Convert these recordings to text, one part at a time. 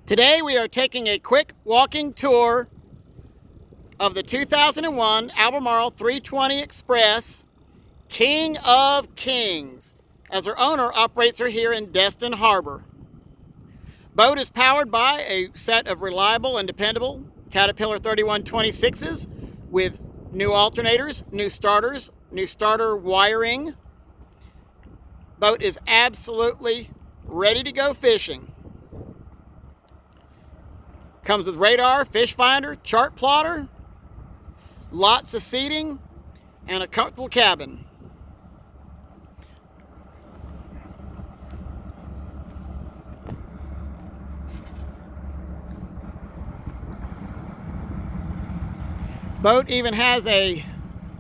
Today we are taking a quick walking tour of the 2001 Albemarle 320 Express, King of Kings, as our owner operates her here in Destin Harbor. Boat is powered by a set of reliable and dependable Caterpillar 3126s with new alternators, new starters, new starter wiring. Boat is absolutely ready to go fishing. Comes with radar, fish finder, chart plotter, lots of seating, and a comfortable cabin. Boat even has a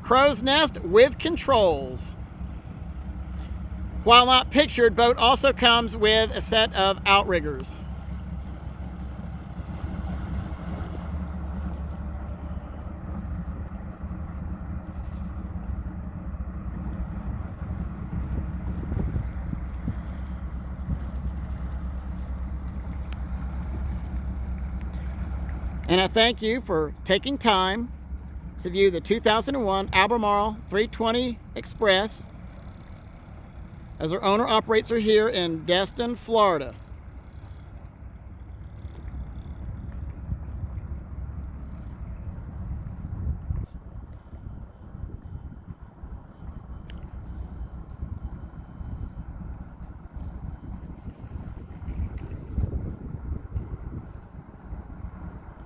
crow's nest with controls. While not pictured, boat also comes with a set of outriggers. And I thank you for taking time to view the 2001 Albemarle 320 Express as our owner operates her here in Destin, Florida.